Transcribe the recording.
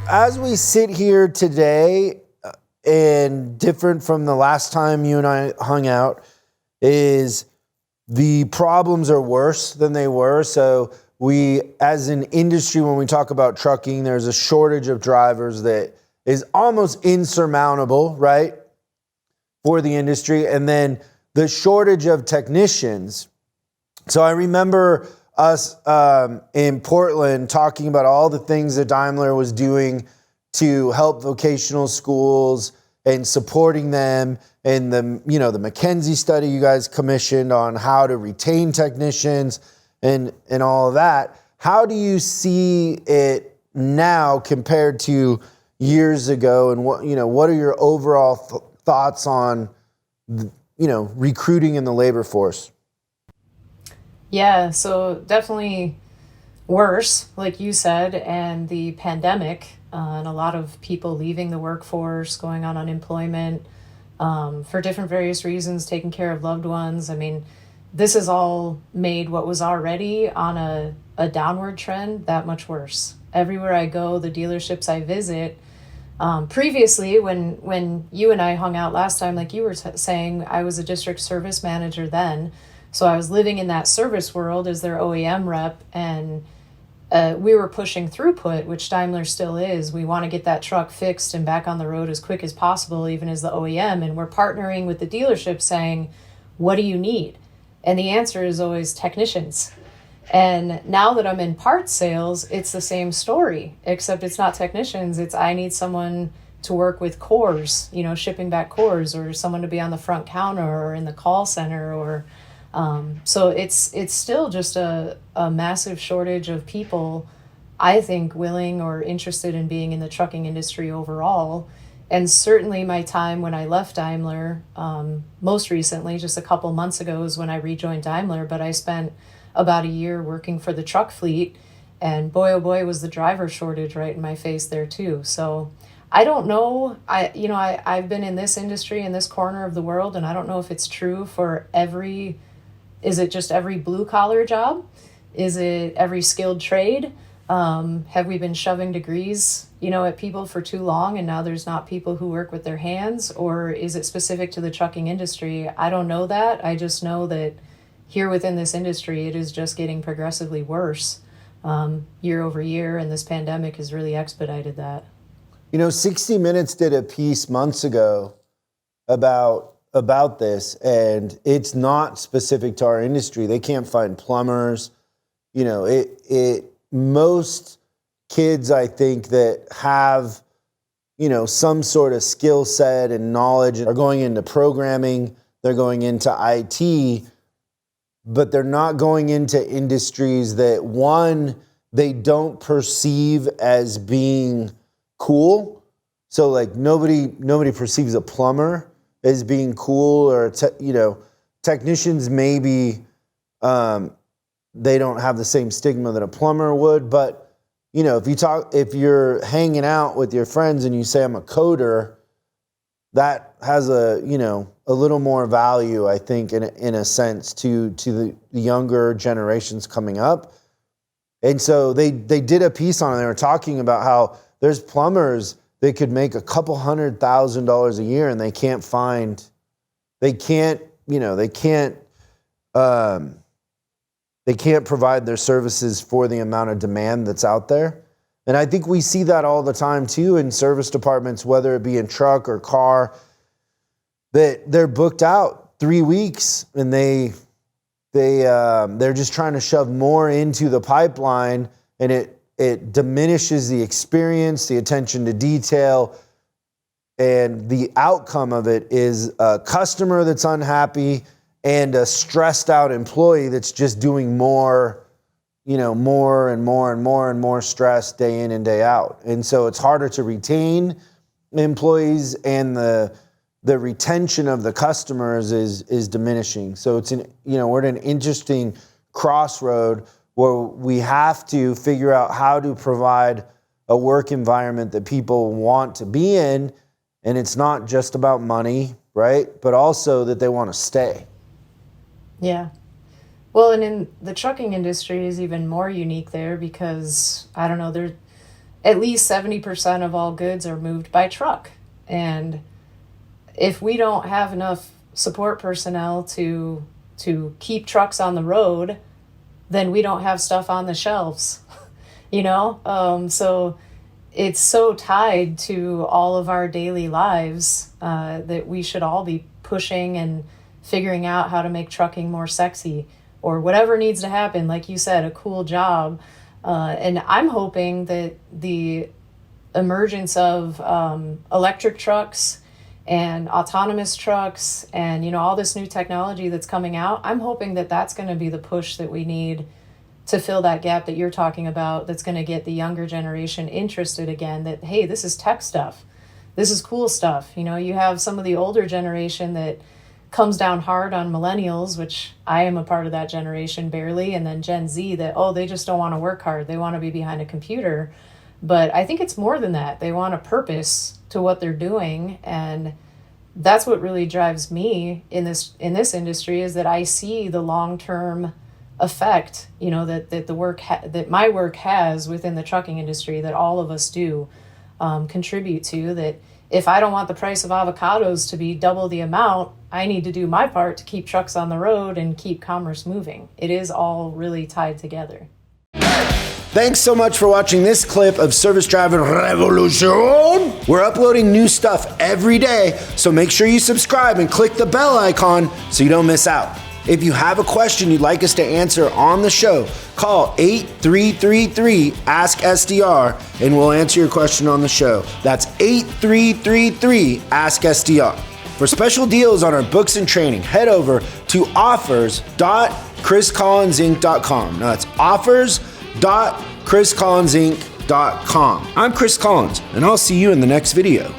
As we sit here today, and different from the last time you and I hung out, is the problems are worse than they were. So we, as an industry, when we talk about trucking, there's a shortage of drivers that is almost insurmountable, right, for the industry. And then the shortage of technicians. So I remember us in Portland talking about all the things that Daimler was doing to help vocational schools and supporting them, and the McKinsey study you guys commissioned on how to retain technicians and all of that. How do you see it now compared to years ago, and what are your overall thoughts on recruiting in the labor force? Yeah, so definitely worse, like you said, and the pandemic, and a lot of people leaving the workforce, going on unemployment for different various reasons, taking care of loved ones. I mean, this has all made what was already on a downward trend that much worse. Everywhere I go, the dealerships I visit, previously when you and I hung out last time, like you were saying, I was a district service manager then. So I was living in that service world as their OEM rep, and we were pushing throughput, which Daimler still is. We want to get that truck fixed and back on the road as quick as possible, even as the OEM. And we're partnering with the dealership saying, what do you need? And the answer is always technicians. And now that I'm in parts sales, it's the same story, except it's not technicians. It's I need someone to work with cores, shipping back cores, or someone to be on the front counter or in the call center, or so it's still just a massive shortage of people, I think, willing or interested in being in the trucking industry overall. And certainly my time when I left Daimler, most recently, just a couple months ago, is when I rejoined Daimler, but I spent about a year working for the truck fleet, and boy, oh boy, was the driver shortage right in my face there too. So I don't know. I've been in this industry, in this corner of the world, and I don't know if it's true for is it just every blue collar job? Is it every skilled trade? Have we been shoving degrees, at people for too long, and now there's not people who work with their hands? Or is it specific to the trucking industry? I don't know that. I just know that here within this industry, it is just getting progressively worse year over year, and this pandemic has really expedited that. 60 Minutes did a piece months ago about this, and it's not specific to our industry. They can't find plumbers. Most kids, I think, that have, some sort of skill set and knowledge are going into programming, they're going into IT, but they're not going into industries that, one, they don't perceive as being cool. So like nobody perceives a plumber as being cool, or technicians maybe they don't have the same stigma that a plumber would. But if you're hanging out with your friends and you say I'm a coder, that has a little more value, I think, in a sense to the younger generations coming up. And so they did a piece on it. They were talking about how there's plumbers that could make a couple $100,000 a year, and they can't provide their services for the amount of demand that's out there. And I think we see that all the time too in service departments, whether it be in truck or car, that they're booked out 3 weeks, and they're just trying to shove more into the pipeline, and it diminishes the experience, the attention to detail, and the outcome of it is a customer that's unhappy and a stressed out employee that's just doing more and more stress day in and day out. And so it's harder to retain employees, and the retention of the customers is diminishing. So we're at an interesting crossroad where we have to figure out how to provide a work environment that people want to be in, and it's not just about money, right? But also that they want to stay. Yeah. Well, and in the trucking industry is even more unique there because, I don't know, at least 70% of all goods are moved by truck. And if we don't have enough support personnel to keep trucks on the road, then we don't have stuff on the shelves, So it's so tied to all of our daily lives that we should all be pushing and figuring out how to make trucking more sexy, or whatever needs to happen. Like you said, a cool job. And I'm hoping that the emergence of electric trucks and autonomous trucks and, all this new technology that's coming out, I'm hoping that that's going to be the push that we need to fill that gap that you're talking about, that's going to get the younger generation interested again, that, hey, this is tech stuff. This is cool stuff. You have some of the older generation that comes down hard on millennials, which I am a part of that generation barely, and then Gen Z that, they just don't want to work hard. They want to be behind a computer. But I think it's more than that. They want a purpose to what they're doing, and that's what really drives me in this industry, is that I see the long-term effect, that the work that my work has within the trucking industry, that all of us do contribute to. That if I don't want the price of avocados to be double the amount, I need to do my part to keep trucks on the road and keep commerce moving. It is all really tied together. Thanks so much for watching this clip of Service Driving Revolution. We're uploading new stuff every day, so make sure you subscribe and click the bell icon so you don't miss out. If you have a question you'd like us to answer on the show, call 8333-ASK-SDR and we'll answer your question on the show. That's 8333-ASK-SDR. For special deals on our books and training, head over to offers.chriscollinsinc.com. Now that's offers.chriscollinsinc.com. I'm Chris Collins, and I'll see you in the next video.